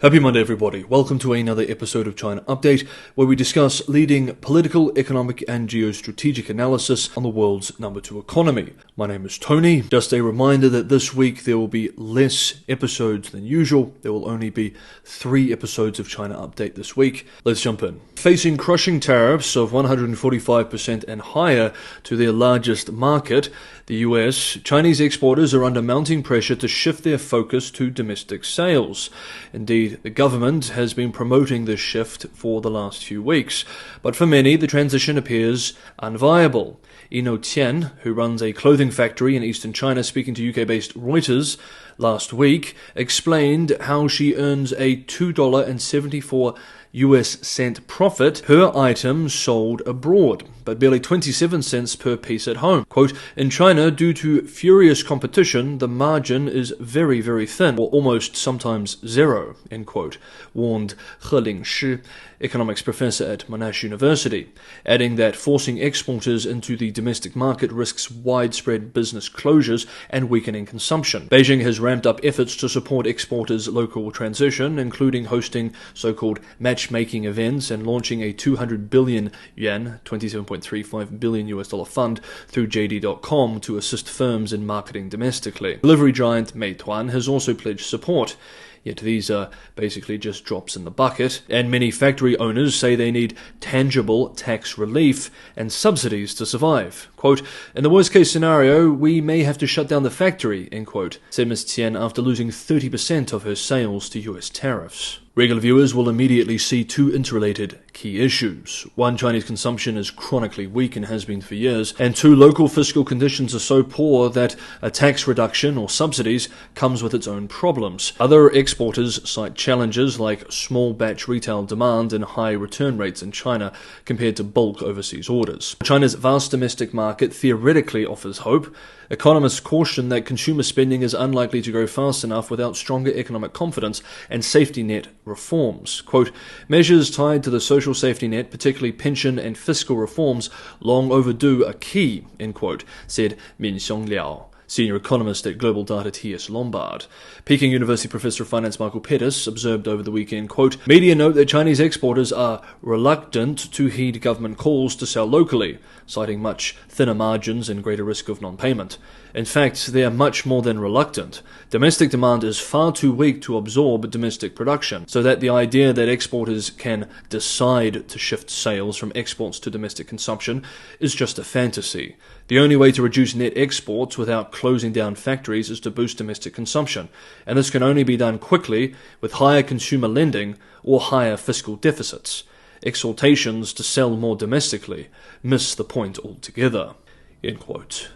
Happy Monday, everybody. Welcome to another episode of China Update, where we discuss leading political, economic, and geostrategic analysis on the world's #2 economy. My name is Tony. Just a reminder that this week there will be less episodes than usual. There will only be 3 episodes of China Update this week. Let's jump in. Facing crushing tariffs of 145% and higher to their largest market, the US, Chinese exporters are under mounting pressure to shift their focus to domestic sales. Indeed, the government has been promoting this shift for the last few weeks, but for many the transition appears unviable. Ino Tian, who runs a clothing factory in eastern China, speaking to UK-based Reuters last week, explained how she earns a $2.74 profit per item sold abroad, but barely 27 cents per piece at home. Quote, in China, due to furious competition, the margin is very, very thin, or almost sometimes zero, end quote, warned He Lingshi, economics professor at Monash University, adding that forcing exporters into the domestic market risks widespread business closures and weakening consumption. Beijing has ramped up efforts to support exporters' local transition, including hosting so-called matchmaking events and launching a 200 billion yuan, $27.35 billion fund through JD.com to assist firms in marketing domestically. Delivery giant Meituan has also pledged support. Yet these are basically just drops in the bucket, and many factory owners say they need tangible tax relief and subsidies to survive. Quote, in the worst case scenario, we may have to shut down the factory, end quote, said Ms. Tian after losing 30% of her sales to US tariffs. Regular viewers will immediately see 2 interrelated key issues. 1, Chinese consumption is chronically weak and has been for years, and 2, local fiscal conditions are so poor that a tax reduction or subsidies comes with its own problems. Other exporters cite challenges like small batch retail demand and high return rates in China compared to bulk overseas orders. China's vast domestic market theoretically offers hope. Economists caution that consumer spending is unlikely to grow fast enough without stronger economic confidence and safety net reforms. Quote, measures tied to the social safety net, particularly pension and fiscal reforms, long overdue are key, end quote, said Minxiong Liao, senior economist at Global Data TS Lombard. Peking University professor of finance Michael Pettis observed over the weekend, quote, media note that Chinese exporters are reluctant to heed government calls to sell locally, citing much thinner margins and greater risk of non-payment. In fact, they are much more than reluctant. Domestic demand is far too weak to absorb domestic production, so that the idea that exporters can decide to shift sales from exports to domestic consumption is just a fantasy. The only way to reduce net exports without closing down factories is to boost domestic consumption, and this can only be done quickly with higher consumer lending or higher fiscal deficits. Exhortations to sell more domestically miss the point altogether. End quote.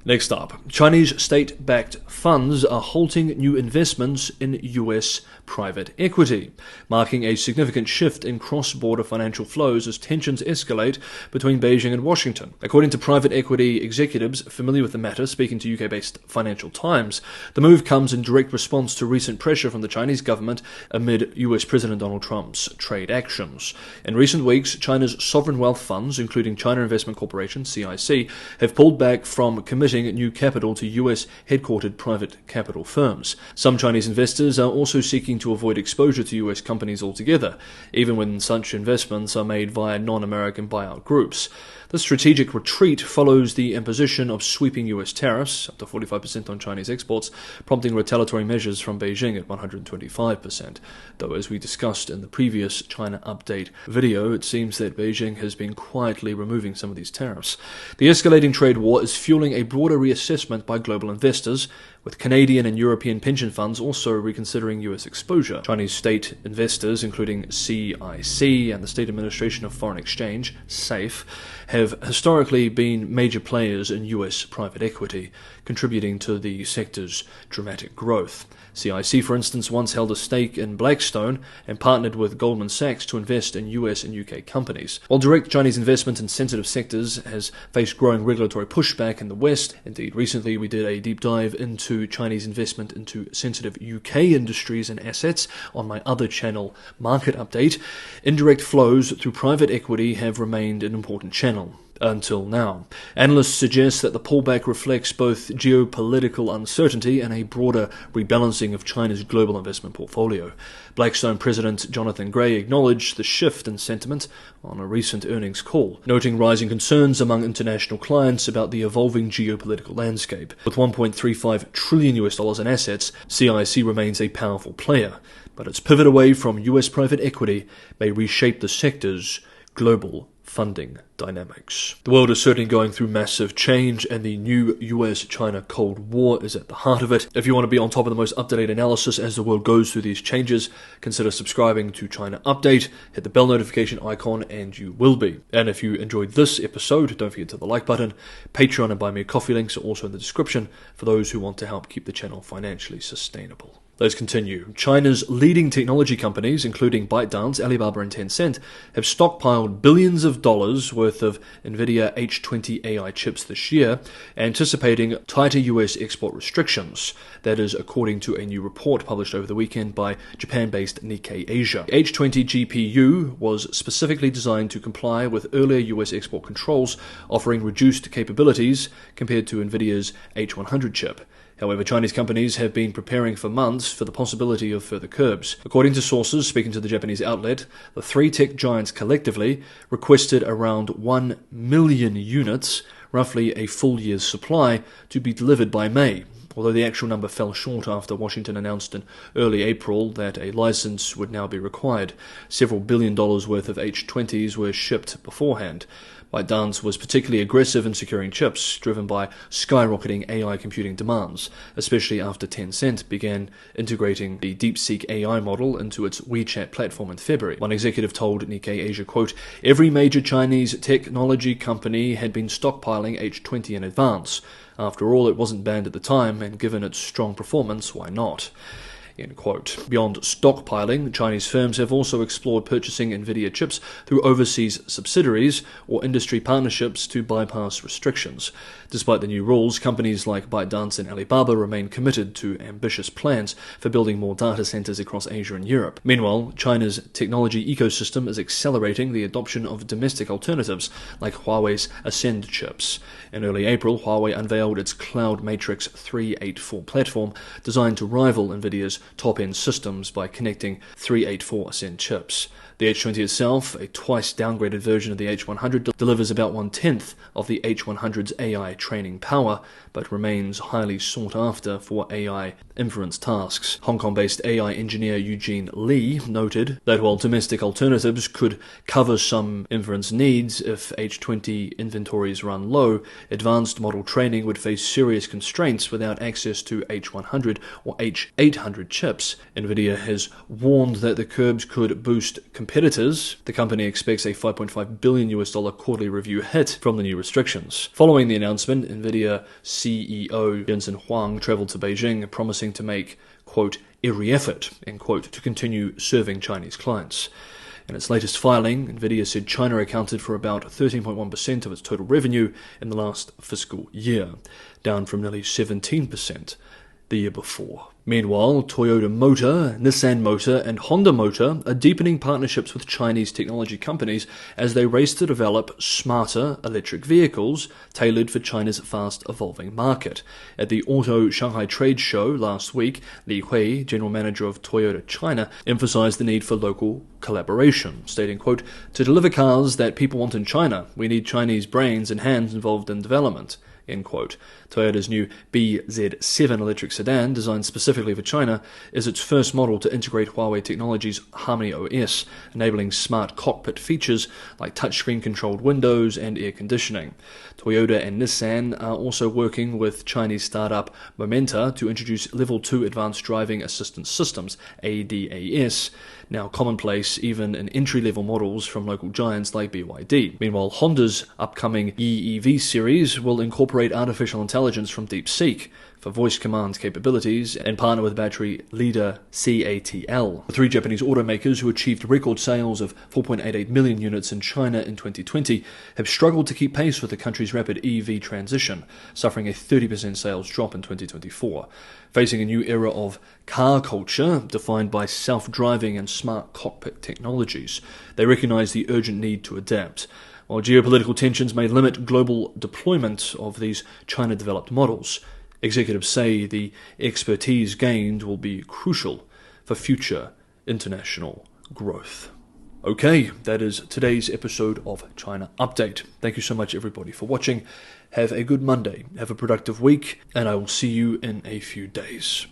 Next up, Chinese state-backed funds are halting new investments in US private equity, marking a significant shift in cross-border financial flows as tensions escalate between Beijing and Washington. According to private equity executives familiar with the matter, speaking to UK-based Financial Times, the move comes in direct response to recent pressure from the Chinese government amid US President Donald Trump's trade actions. In recent weeks, China's sovereign wealth funds, including China Investment Corporation, CIC, have pulled back from committing new capital to US-headquartered private capital firms. Some Chinese investors are also seeking to avoid exposure to US companies altogether, even when such investments are made via non-American buyout groups. The strategic retreat follows the imposition of sweeping US tariffs, up to 45% on Chinese exports, prompting retaliatory measures from Beijing at 125%. Though, as we discussed in the previous China Update video, it seems that Beijing has been quietly removing some of these tariffs. The escalating trade war is fueling a broader reassessment by global investors, with Canadian and European pension funds also reconsidering US exposure. Chinese state investors, including CIC and the State Administration of Foreign Exchange, SAFE, have historically been major players in US private equity, contributing to the sector's dramatic growth. CIC, for instance, once held a stake in Blackstone and partnered with Goldman Sachs to invest in US and UK companies. While direct Chinese investment in sensitive sectors has faced growing regulatory pushback in the West, indeed recently we did a deep dive into Chinese investment into sensitive UK industries and assets on my other channel, Market Update, indirect flows through private equity have remained an important channel. until now. Analysts suggest that the pullback reflects both geopolitical uncertainty and a broader rebalancing of China's global investment portfolio. Blackstone President Jonathan Gray acknowledged the shift in sentiment on a recent earnings call, noting rising concerns among international clients about the evolving geopolitical landscape. With $1.35 trillion in assets, CIC remains a powerful player, but its pivot away from US private equity may reshape the sector's global funding dynamics. The world is certainly going through massive change, and the new US-China Cold War is at the heart of it. If you want to be on top of the most up-to-date analysis as the world goes through these changes, consider subscribing to China Update, hit the bell notification icon, and you will be. And if you enjoyed this episode, don't forget to hit the like button. Patreon and Buy Me a Coffee links are also in the description for those who want to help keep the channel financially sustainable. Let's continue. China's leading technology companies, including ByteDance, Alibaba and Tencent, have stockpiled billions of dollars worth of NVIDIA H20 AI chips this year, anticipating tighter US export restrictions. That is according to a new report published over the weekend by Japan-based Nikkei Asia. The H20 GPU was specifically designed to comply with earlier US export controls, offering reduced capabilities compared to NVIDIA's H100 chip. However, Chinese companies have been preparing for months for the possibility of further curbs. According to sources speaking to the Japanese outlet, the three tech giants collectively requested around 1 million units, roughly a full year's supply, to be delivered by May, although the actual number fell short after Washington announced in early April that a license would now be required. Several $1 billion worth of H20s were shipped beforehand. ByteDance was particularly aggressive in securing chips, driven by skyrocketing AI computing demands, especially after Tencent began integrating the DeepSeek AI model into its WeChat platform in February. One executive told Nikkei Asia, quote, "Every major Chinese technology company had been stockpiling H20 in advance. After all, it wasn't banned at the time, and given its strong performance, why not?" End quote. Beyond stockpiling, Chinese firms have also explored purchasing NVIDIA chips through overseas subsidiaries or industry partnerships to bypass restrictions. Despite the new rules, companies like ByteDance and Alibaba remain committed to ambitious plans for building more data centers across Asia and Europe. Meanwhile, China's technology ecosystem is accelerating the adoption of domestic alternatives like Huawei's Ascend chips. In early April, Huawei unveiled its Cloud Matrix 384 platform designed to rival NVIDIA's top-end systems by connecting 384 Ascend chips. The H20 itself, a twice downgraded version of the H100, delivers about 1/10 of the H100's AI training power, but remains highly sought after for AI inference tasks. Hong Kong-based AI engineer Eugene Lee noted that while domestic alternatives could cover some inference needs if H20 inventories run low, advanced model training would face serious constraints without access to H100 or H800 chips. NVIDIA has warned that the curbs could boost competitors. The company expects a $5.5 billion quarterly review hit from the new restrictions. Following the announcement, NVIDIA CEO Jensen Huang traveled to Beijing, promising to make, quote, every effort, end quote, to continue serving Chinese clients. In its latest filing, NVIDIA said China accounted for about 13.1% of its total revenue in the last fiscal year, down from nearly 17% the year before. Meanwhile, Toyota Motor, Nissan Motor, and Honda Motor are deepening partnerships with Chinese technology companies as they race to develop smarter electric vehicles tailored for China's fast-evolving market. At the Auto Shanghai Trade Show last week, Li Hui, general manager of Toyota China, emphasized the need for local collaboration, stating, quote, "To deliver cars that people want in China, we need Chinese brains and hands involved in development." End quote. Toyota's new BZ7 electric sedan, designed specifically for China, is its first model to integrate Huawei Technologies' Harmony OS, enabling smart cockpit features like touchscreen-controlled windows and air conditioning. Toyota and Nissan are also working with Chinese startup Momenta to introduce Level 2 Advanced Driving Assistance Systems, ADAS, now commonplace even in entry-level models from local giants like BYD. Meanwhile, Honda's upcoming EEV series will incorporate artificial intelligence from DeepSeek for voice command capabilities and partner with battery leader CATL. The three Japanese automakers who achieved record sales of 4.88 million units in China in 2020 have struggled to keep pace with the country's rapid EV transition, suffering a 30% sales drop in 2024. Facing a new era of car culture defined by self-driving and smart cockpit technologies, they recognize the urgent need to adapt. While geopolitical tensions may limit global deployment of these China-developed models, executives say the expertise gained will be crucial for future international growth. Okay, that is today's episode of China Update. Thank you so much, everybody, for watching. Have a good Monday, have a productive week, and I will see you in a few days.